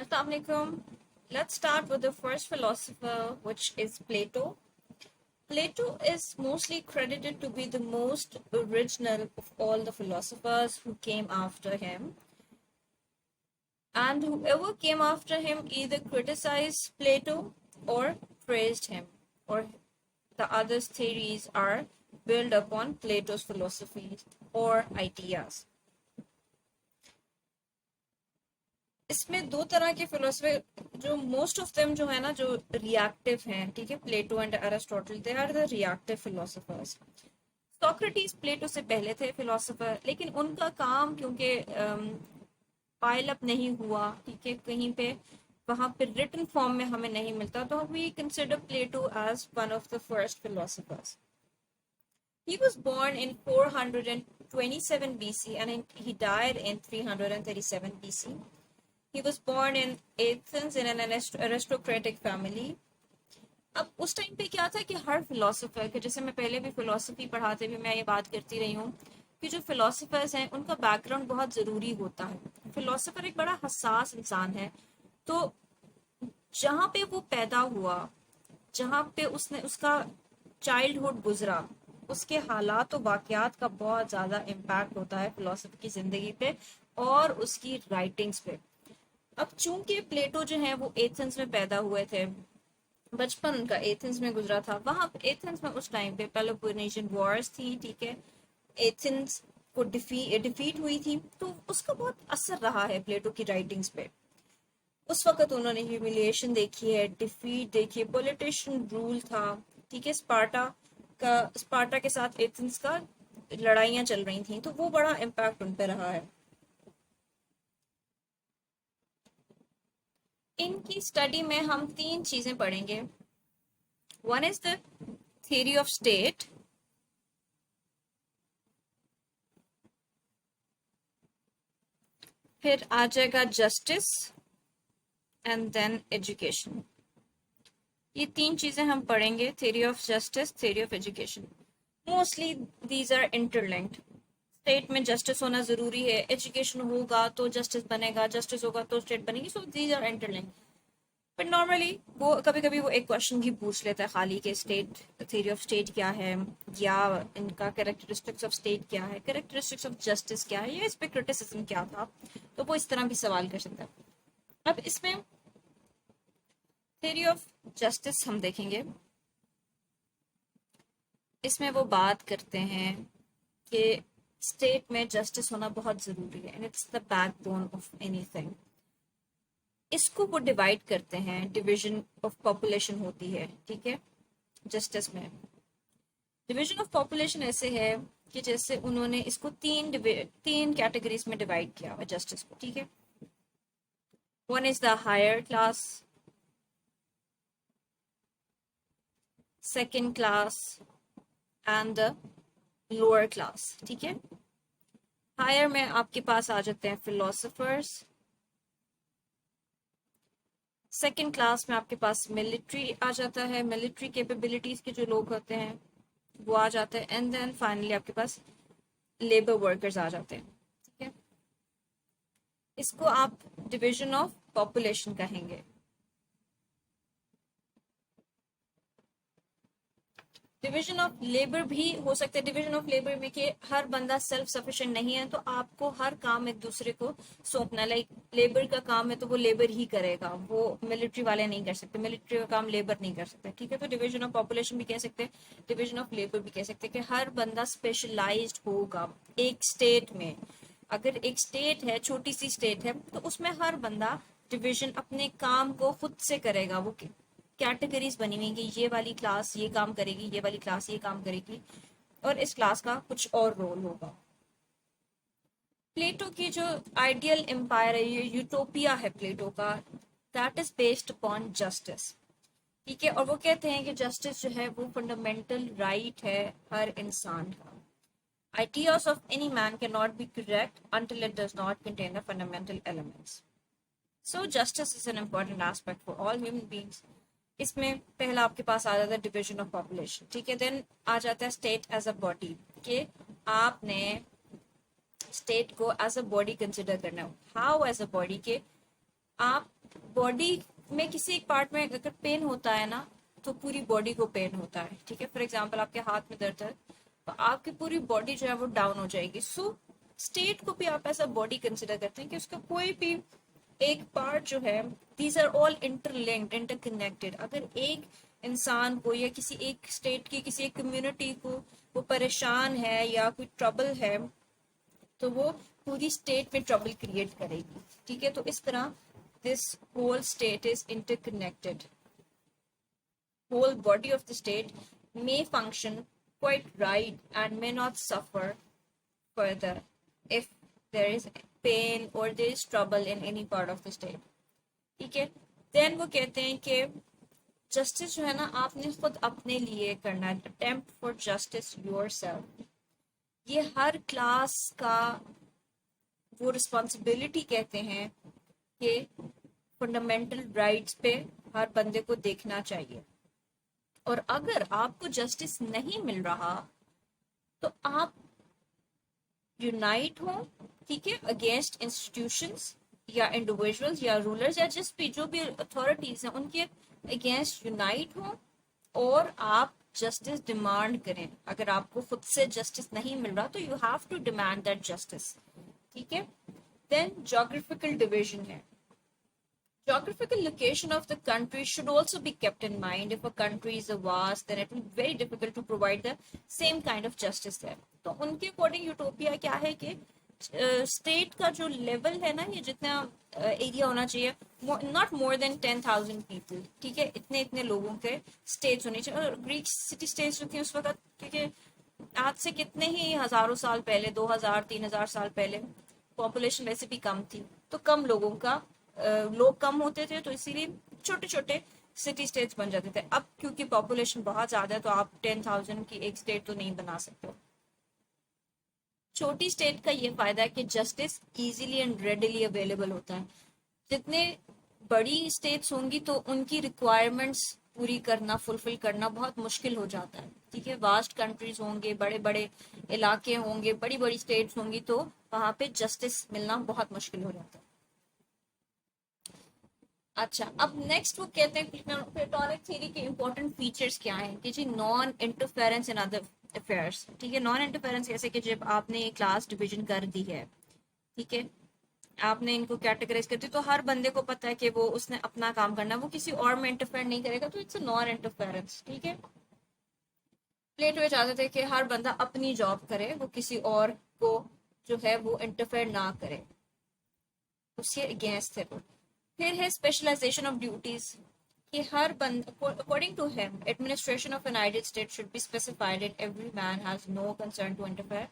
Assalamu alaikum. Let's start with the first philosopher, which is Plato. Plato is mostly credited to be the most original of all the philosophers who came after him. And whoever came after him either criticized Plato or praised him, or the others' theories are built upon Plato's philosophies or ideas. इसमें दो तरह के philosophy जो most of them जो है ना, जो reactive हैं, ठीक है, Plato and Aristotle, they are the reactive philosophers. Socrates Plato से पहले थे फिलोसफर, लेकिन उनका काम क्योंकि पाइल अप नहीं हुआ, ठीक है, कहीं पे वहां पे रिटन फॉर्म में हमें नहीं मिलता, तो we consider Plato as one of the first philosophers. He was born in 427 BC and he died in 337 BC. He was born in Athens in an aristocratic family. अब उस टाइम पे क्या था कि हर फिलोसोफर के, जैसे मैं पहले भी फिलोसफी पढ़ाते भी मैं ये बात करती रही हूँ कि जो फिलोसफर्स हैं उनका बैकग्राउंड बहुत ज़रूरी होता है. फिलोसफर एक बड़ा हसास इंसान है, तो जहाँ पे वो पैदा हुआ, जहाँ पे उसने उसका चाइल्डहुड गुजरा, उसके हालात और वाक़यात का बहुत ज़्यादा इम्पैक्ट होता है फिलोसफी की ज़िंदगी पे और उसकी राइटिंग्स पे. अब चूंकि प्लेटो जो है वो एथेंस में पैदा हुए थे, बचपन उनका एथेंस में गुजरा था, वहां एथेंस में उस टाइम पे पेलोपोनेशियन वॉर्स थी, ठीक है, एथेंस को डिफीट हुई थी, तो उसका बहुत असर रहा है प्लेटो की राइटिंग्स पे. उस वक्त उन्होंने ह्यूमिलिएशन देखी है, डिफीट देखी है, पॉलिटिशियन रूल था, ठीक है, स्पार्टा के साथ एथेंस का लड़ाइयाँ चल रही थी, तो वो बड़ा इम्पैक्ट उन पे रहा है. इनकी स्टडी में हम तीन चीजें पढ़ेंगे. One is the theory of state, फिर आ जाएगा जस्टिस एंड देन एजुकेशन. ये तीन चीजें हम पढ़ेंगे, theory of justice, theory of education. Mostly these are interlinked. State में जस्टिस होना जरूरी है, एजुकेशन होगा तो जस्टिस बनेगा, जस्टिस होगा तो स्टेट बनेगी, so these are interlinked. But normally वो कभी कभी वो एक क्वेश्चन भी पूछ लेता है खाली के स्टेट, थ्योरी ऑफ स्टेट क्या है, या इनका कैरेक्टरिस्टिक्स ऑफ स्टेट क्या है, कैरेक्टरिस्टिक्स ऑफ जस्टिस क्या है, या इस पे क्रिटिसिज्म क्या था, तो वो इस तरह भी सवाल कर सकता है. अब इसमें थ्योरी ऑफ जस्टिस हम देखेंगे. इसमें वो बात करते हैं कि स्टेट में जस्टिस होना बहुत जरूरी है and it's the backbone of anything. इसको वो डिवाइड करते हैं, डिवीजन ऑफ पॉपुलेशन होती है, ठीक है, जस्टिस में. डिवीजन ऑफ पॉपुलेशन ऐसे है कि जैसे उन्होंने इसको तीन कैटेगरीज में डिवाइड किया हुआ जस्टिस को, ठीक है. One is the higher class, second class and the lower class, ठीक है. हायर में आपके पास आ जाते हैं फिलोसफर्स, सेकेंड क्लास में आपके पास मिलिट्री आ जाता है, मिलिट्री कैपेबिलिटीज के जो लोग होते हैं वो आ जाते हैं, एंड देन फाइनली आपके पास लेबर वर्कर्स आ जाते हैं, ठीक है. इसको आप डिवीजन ऑफ पॉपुलेशन कहेंगे. डिवीजन ऑफ लेबर भी हो सकता है. डिवीजन ऑफ लेबर में कि हर बंदा सेल्फ सफिशिएंट नहीं है, तो आपको हर काम एक दूसरे को सौंपना. लाइक लेबर का काम है तो वो लेबर ही करेगा, वो मिलिट्री वाले नहीं कर सकते, मिलिट्री का काम लेबर नहीं कर सकते, ठीक है. तो डिवीजन ऑफ पॉपुलेशन भी कह सकते हैं, डिवीजन ऑफ लेबर भी कह सकते हैं कि हर बंदा स्पेशलाइज्ड होगा एक स्टेट में. अगर एक स्टेट है, छोटी सी स्टेट है, तो उसमें हर बंदा डिवीजन अपने काम को खुद से करेगा. वो कैटेगरीज बनी हुई कि ये वाली क्लास ये काम करेगी, ये वाली क्लास ये काम करेगी, और इस क्लास का कुछ और रोल होगा. प्लेटो की जो आइडियल एम्पायर है, ये यूटोपिया है प्लेटो का, that is based upon justice, ठीक है. और वो कहते हैं कि जस्टिस जो है वो फंडामेंटल राइट है हर इंसान का. Ideas of any man cannot be correct until it does not contain the fundamental elements. So justice is an important aspect for all human beings. इसमें पहला आपके पास आ जाता है डिवीजन ऑफ पॉपुलेशन, ठीक है. देन आ जाता है स्टेट एज अ बॉडी, कि आपने स्टेट को एज अ बॉडी कंसिडर करना है. हाउ एज अ बॉडी, के आप बॉडी में किसी एक पार्ट में अगर पेन होता है ना, तो पूरी बॉडी को पेन होता है, ठीक है। फॉर एग्जाम्पल आपके हाथ में दर्द है, तो आपकी पूरी बॉडी जो है वो डाउन हो जाएगी। सो स्टेट को भी आप ऐसा बॉडी कंसिडर करते हैं कि उसका कोई भी एक पार्ट जो है, these are all interlinked, interconnected. अगर एक इंसान को या किसी एक स्टेट की किसी एक कम्युनिटी को वो परेशान है या कोई ट्रबल है, तो वो पूरी स्टेट में ट्रबल क्रिएट करेगी, ठीक है। तो इस तरह this whole state is interconnected. whole body of the state may function quite right and may not suffer further if there is pain or there is trouble in any part of the state, ठीक है। Then वो कहते हैं कि justice जो है ना, आपने खुद अपने लिए करना है। अटेम्प्ट फॉर जस्टिस योरसेल्फ, ये हर क्लास का वो रिस्पॉन्सिबिलिटी कहते हैं कि फंडामेंटल राइट्स पे हर बंदे को देखना चाहिए। और अगर आपको जस्टिस नहीं मिल रहा तो आप यूनाइट हो, ठीक है, अगेंस्ट इंस्टीट्यूशंस या इंडिविजुअल्स या रूलर्स या जिस भी जो भी अथॉरिटीज हैं उनके अगेंस्ट यूनाइट हो और आप जस्टिस डिमांड करें। अगर आपको खुद से जस्टिस नहीं मिल रहा तो you have to demand that justice, ठीक है। देन ज्योग्राफिकल डिवीजन है। Geographical location of the country should also be kept in mind. If a country is vast, then it will be very difficult to provide the same kind of justice there. तो उनके according utopia क्या है कि state का जो level है ना, ये जितना एरिया होना चाहिए, नॉट मोर देन 10,000 पीपल, ठीक है, इतने इतने लोगों के स्टेट्स होने चाहिए। और ग्रीक सिटी स्टेट्स जो थी उस वक्त, क्योंकि आज से कितने ही हजारों साल पहले, 2000-3000 साल पहले पॉपुलेशन वैसे भी कम थी, तो कम लोगों का लोग कम होते थे, तो इसीलिए छोटे छोटे सिटी स्टेट्स बन जाते थे। अब क्योंकि पॉपुलेशन बहुत ज्यादा है तो आप 10,000 की एक स्टेट तो नहीं बना सकते। छोटी स्टेट का ये फायदा है कि justice easily and readily available होता है। जितने बड़ी स्टेट्स होंगी तो उनकी रिक्वायरमेंट्स पूरी करना, फुलफिल करना बहुत मुश्किल हो जाता है, ठीक है। वास्ट कंट्रीज होंगे, बड़े बड़े इलाके होंगे, बड़ी बड़ी स्टेट्स होंगी, तो वहां पे जस्टिस मिलना बहुत मुश्किल हो जाता है। अच्छा, अब नेक्स्ट वो कहते हैं प्लेटोनिक थ्योरी के इंपॉर्टेंट फीचर्स क्या हैं कि जी non interference in other affairs, ठीक है। नॉन इंटरफेरेंस जैसे कि जब आपने क्लास डिवीजन कर दी है, ठीक है, आपने इनको कैटेगराइज कर दी, तो हर बंदे को पता है कि वो उसने अपना काम करना है, वो किसी और में इंटरफेयर नहीं करेगा, तो इट्स अ नॉन इंटरफेरेंस, ठीक है। प्लेटो चाहते थे कि हर बंदा अपनी जॉब करे, वो किसी और को जो है वो इंटरफेयर ना करे, उसके अगेंस्ट थे वो। फिर है स्पेशलाइजेशन ऑफ ड्यूटीज कि हर बंद according to him administration of an ideal state should be specified and every man has no concern to interfere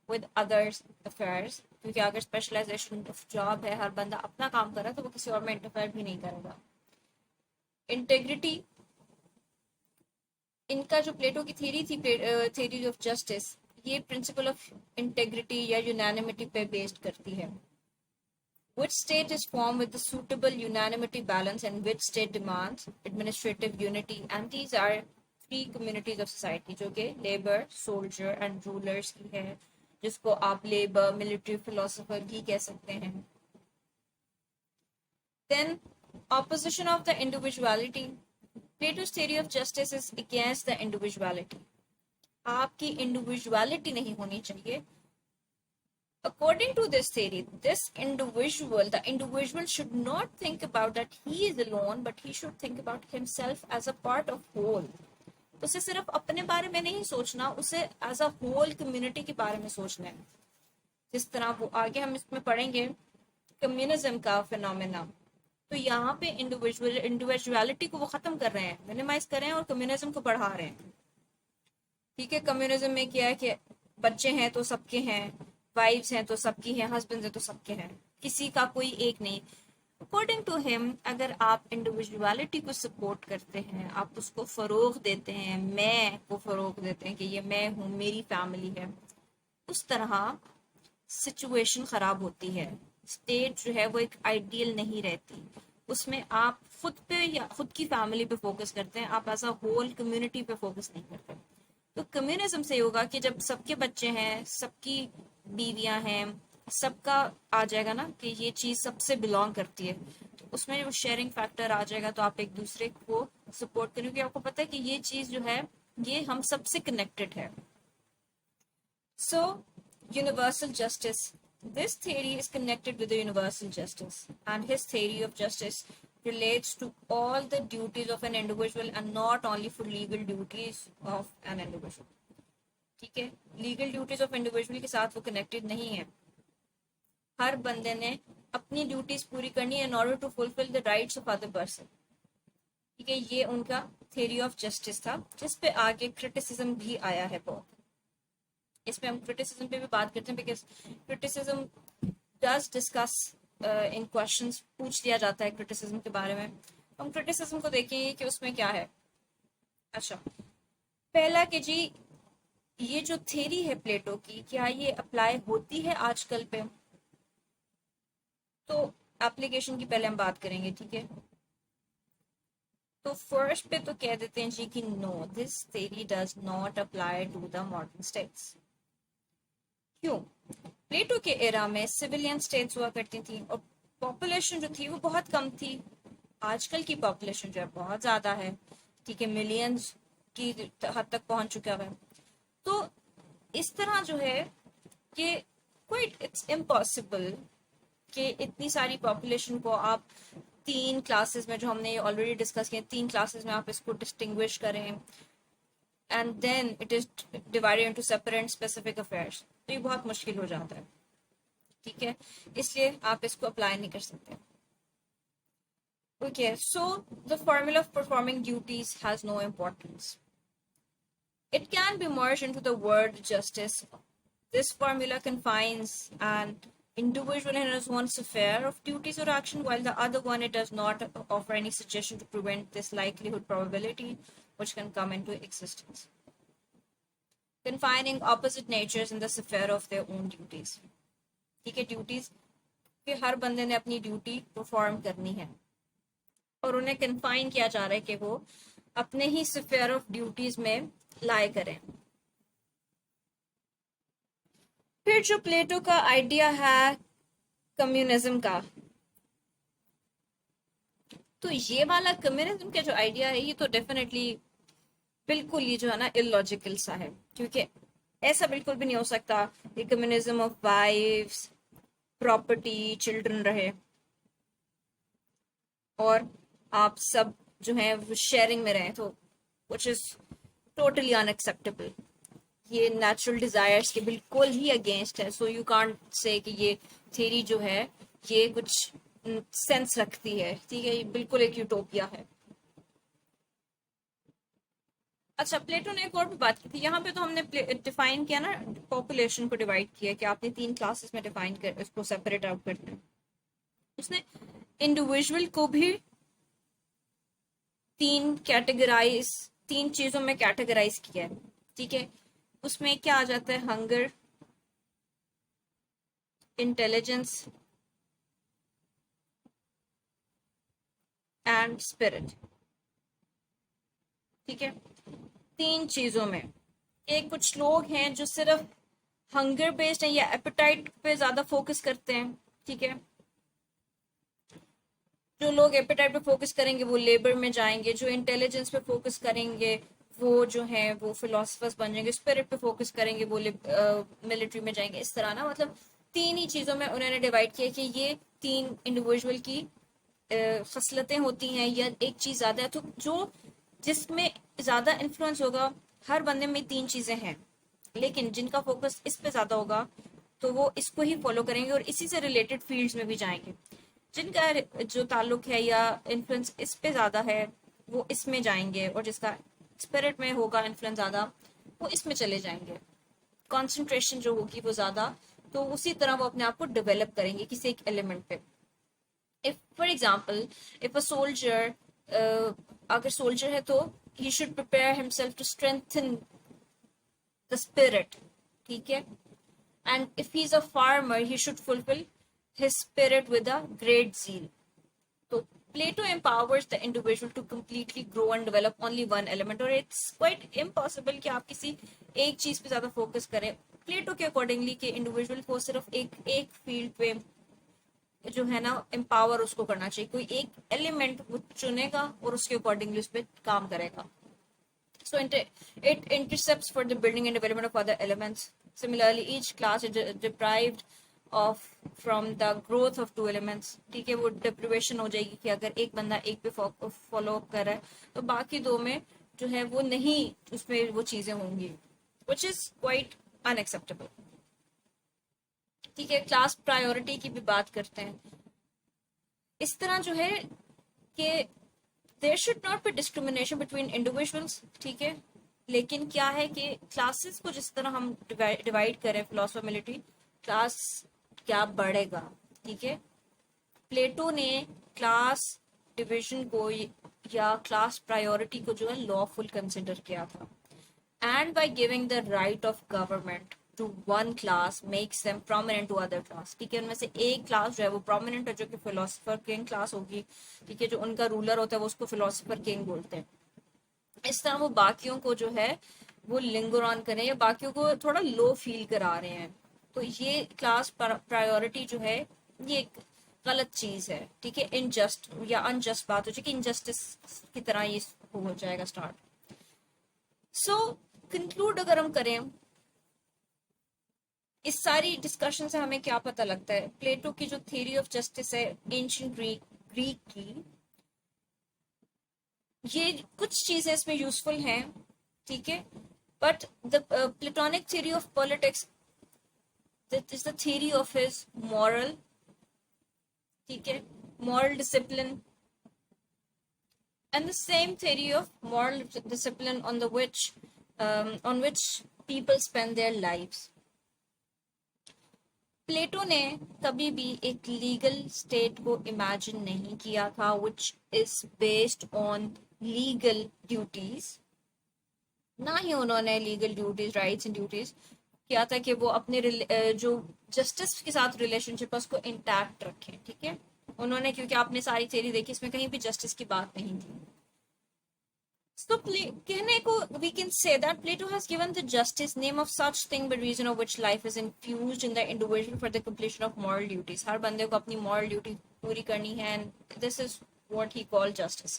with others affairs, क्योंकि अगर स्पेशलाइजेशन ऑफ जॉब है, हर बंदा अपना काम कर रहा है, तो वो किसी और में इंटरफेयर भी नहीं करेगा। इंटेग्रिटी, इनका जो प्लेटो की थ्योरी थी, थ्योरी ऑफ जस्टिस, ये प्रिंसिपल ऑफ इंटेग्रिटी या यूनानिमिटी पे बेस्ड करती है। Which state is formed with the suitable unanimity balance and which state demands administrative unity, and these are three communities of society जो कि labor, soldier and rulers की है, जिसको आप labor, military, philosopher भी कह सकते हैं। Then opposition of the individuality, Plato's theory of justice is against the individuality, आपकी individuality नहीं होनी चाहिए। According to this theory, the individual should not think about that he is alone, but he should think about himself as a part of whole. उसे सिर्फ अपने बारे में नहीं सोचना, उसे एज अ होल कम्युनिटी के बारे में सोचना है। जिस तरह वो आगे हम इसमें पढ़ेंगे कम्युनिज्म का फिनोमेना, तो यहाँ पे इंडिविजुअलिटी को वो खत्म कर रहे हैं, मिनिमाइज कर रहे हैं और कम्युनिज्म को बढ़ा रहे हैं, ठीक है। कम्युनिज्म में क्या है कि बच्चे हैं तो सबके हैं, वाइफ्स हैं तो सबकी हैं, हस्बैंड हैं तो सबके हैं, किसी का कोई एक नहीं। अकॉर्डिंग टू हिम, अगर आप इंडिविजुअलिटी को सपोर्ट करते हैं, आप उसको फरोग देते हैं, मैं को फरोग देते हैं कि ये मैं हूँ, मेरी फैमिली है, उस तरह सिचुएशन खराब होती है। स्टेट जो है वो एक आइडियल नहीं रहती, उसमें आप खुद पे या खुद की फैमिली पे फोकस करते हैं, आप एज अ होल कम्युनिटी पे फोकस नहीं करते। तो कम्युनिज्म से होगा कि जब सबके बच्चे हैं, सबकी बीवियां हैं, सबका आ जाएगा ना कि ये चीज सबसे बिलोंग करती है, तो उसमें वो शेयरिंग फैक्टर आ जाएगा, तो आप एक दूसरे को सपोर्ट करें, क्योंकि आपको पता है कि ये चीज जो है ये हम सबसे कनेक्टेड है. So universal justice, this theory is connected with the universal justice, and his theory of justice relates to all the duties of an individual and not only for legal duties of an individual. ठीक है, legal duties of individual के साथ वो connected नहीं है. हर बंदे ने अपनी ड्यूटीज पूरी करनी है in order to fulfil the rights of other person. ठीक है, ये उनका थ्योरी ऑफ जस्टिस था, जिस पे आगे क्रिटिसिज्म भी आया है बहुत. इसमें हम क्रिटिसिज्म पे भी बात करते हैं, because criticism does discuss in questions, पूछ लिया जाता है क्रिटिसिज्म के बारे में. हम क्रिटिसिज्म को देखेंगे कि उसमें क्या है. अच्छा, पहला कि जी ये जो थ्योरी है प्लेटो की, क्या ये अप्लाई होती है आजकल पे. तो एप्लीकेशन की पहले हम बात करेंगे. ठीक है, तो फर्स्ट पे तो कह देते हैं जी कि no, this theory does not apply to the modern states. क्यों? प्लेटो के एरा में सिविलियन स्टेट्स हुआ करती थी और पॉपुलेशन जो थी वो बहुत कम थी. आजकल की पॉपुलेशन जो है बहुत ज्यादा है. ठीक है, मिलियंस की हद तक पहुंच चुका है. तो इस तरह जो है कि क्वाइट इट्स इम्पॉसिबल कि इतनी सारी पॉपुलेशन को आप 3 क्लासेस में, जो हमने ऑलरेडी डिस्कस किया, 3 क्लासेस में आप इसको डिस्टिंग्विश करें and then it is divided into separate specific affairs. तो ये बहुत मुश्किल हो जाता है. ठीक है, इसलिए आप इसको अप्लाई नहीं कर सकते. Okay, so the formula of performing duties has no importance. It can be merged into the word justice. This formula confines an individual in his own sphere of duties or action, while the other one, it does not offer any suggestion to prevent this likelihood probability which can come into existence. Confining opposite natures in the sphere of their own duties. ठीक है, duties कि हर बंदे ने अपनी duty perform करनी है और उन्हें कन्फाइन किया जा रहा है कि वो अपने ही स्फीयर ऑफ ड्यूटीज में लाए करें. फिर जो प्लेटो का आइडिया है कम्युनिज्म का, तो ये वाला कम्युनिज्म का जो आइडिया है ये तो डेफिनेटली बिल्कुल ये जो है ना इलॉजिकल सा है, क्योंकि ऐसा बिल्कुल भी नहीं हो सकता कि communism of wifes, property, children रहे और आप सब जो है वो शेयरिंग में रहे. तो व्हिच इज टोटली अनएक्सेप्टेबल. ये नेचुरल डिजायर्स के बिल्कुल ही अगेंस्ट है. सो यू कांट से कि ये थ्योरी जो है ये कुछ सेंस रखती है. ठीक है, ये बिल्कुल एक यूटोपिया है. अच्छा, प्लेटो ने एक और भी बात की थी. यहाँ पे तो हमने डिफाइन किया ना, पॉपुलेशन को डिवाइड किया कि आपने 3 क्लासेस में डिफाइन कर इसको सेपरेट आउट करना है. उसने इंडिविजुअल को भी 3 चीजों में कैटेगराइज किया है. ठीक है, उसमें क्या आ जाता है? Hunger, intelligence and spirit. ठीक है, 3 चीजों में. एक कुछ लोग हैं जो सिर्फ हंगर बेस्ड है या एपेटाइट पे ज्यादा फोकस करते हैं. ठीक है, जो लोग एपेटाइट पे फोकस करेंगे वो लेबर में जाएंगे. जो इंटेलिजेंस पे फोकस करेंगे वो जो है वो फिलोसफर्स बन जाएंगे. स्पिरिट पे फोकस करेंगे वो मिलिट्री में जाएंगे. इस तरह ना, मतलब 3 ही चीजों में उन्होंने डिवाइड किया कि ये 3 इंडिविजुअल की खसलतें होती हैं या एक चीज ज्यादा है. तो जो जिसमें ज्यादा इन्फ्लुएंस होगा, हर बंदे में 3 चीजें हैं, लेकिन जिनका फोकस इस पे ज्यादा होगा तो वो इसको ही फॉलो करेंगे और इसी से रिलेटेड फील्ड्स में भी जाएंगे. जिनका जो ताल्लुक है या इन्फ्लुएंस इस पे ज्यादा है वो इसमें जाएंगे, और जिसका स्पिरिट में होगा इन्फ्लुएंस ज्यादा वो इसमें चले जाएंगे. कंसंट्रेशन जो होगी वो ज्यादा, तो उसी तरह वो अपने आप को डेवलप करेंगे किसी एक एलिमेंट पे. If for example if a soldier, अगर सोल्जर है तो he should prepare himself to strengthen the spirit. ठीक है, and if he is a farmer he should fulfil his spirit with a great zeal. So Plato empowers the individual to completely grow and develop only one element, और it's quite impossible कि आप किसी एक चीज पे ज्यादा focus करें. प्लेटो के अकॉर्डिंगली कि इंडिविजुअल को सिर्फ एक फील्ड पे जो है ना एम्पावर उसको करना चाहिए, कोई एक एलिमेंट वो चुनेगा और उसके अकॉर्डिंगली उस पर काम करेगा. So it intercepts for the building and development of other elements. Similarly, each class is deprived of from the growth of two elements. ठीक है, वो deprivation हो जाएगी कि अगर एक बंदा एक पे follow up कर रहा है तो बाकी दो में जो है वो नहीं उसमें वो चीजें होंगी, which is quite unacceptable. ठीक है, क्लास प्रायोरिटी की भी बात करते हैं. इस तरह जो है कि there should not be discrimination between individuals. ठीक है, लेकिन क्या है कि क्लासेस को जिस तरह हम डिवाइड करें फिलोसफर मिलिट्री क्लास क्या बढ़ेगा. ठीक है, प्लेटो ने क्लास डिवीजन को या क्लास प्रायोरिटी को जो है लॉफुल कंसिडर किया था. And by giving the right of government to one class makes them prominent to other class. ठीक है, उनमें से एक क्लास जो है वो प्रोमिनेंट है जो कि फिलोसफर किंग क्लास होगी. ठीक है, जो उनका रूलर होता है वो उसको फिलोसफर किंग बोलते हैं. इस तरह वो बाकियों को जो है वो लिंगर ऑन करें या बाकियों को थोड़ा लो फील करा रहे हैं. तो ये क्लास प्रायोरिटी जो है ये एक गलत चीज है. ठीक है, इनजस्ट या अनजस्ट बात हो जाए कि इनजस्टिस की तरह ये हो जाएगा स्टार्ट. सो कंक्लूड अगर हम करें इस सारी डिस्कशन से हमें क्या पता लगता है. प्लेटो की जो थ्योरी ऑफ जस्टिस है एंशिएंट ग्रीक की, ये कुछ चीजें इसमें यूजफुल हैं. ठीक है, but the platonic theory of politics that is the theory of his moral. ठीक है, moral discipline and the same theory of moral discipline on which people spend their lives. प्लेटो ने कभी भी एक लीगल स्टेट को इमेजिन नहीं किया था which is based on legal duties. ना ही उन्होंने legal duties rights and duties किया था कि वो अपने जो जस्टिस के साथ रिलेशनशिप है उसको इंटैक्ट रखें. ठीक है, उन्होंने क्योंकि आपने सारी थ्योरी देखी इसमें कहीं भी जस्टिस की बात नहीं थी. So कहने को we can say that Plato has given the justice name of such thing by reason of which life is infused in the individual for the completion of moral duties. हर बंदे को अपनी moral duty पूरी करनी है and this is what he called justice.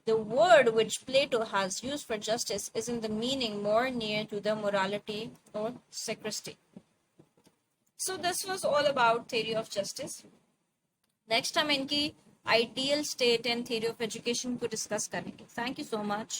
The word which Plato has used for justice is in the meaning more near to the morality or sacristy. So this was all about theory of justice. Next time इनकी ideal state and theory of education को discuss करेंगे. Thank you so much.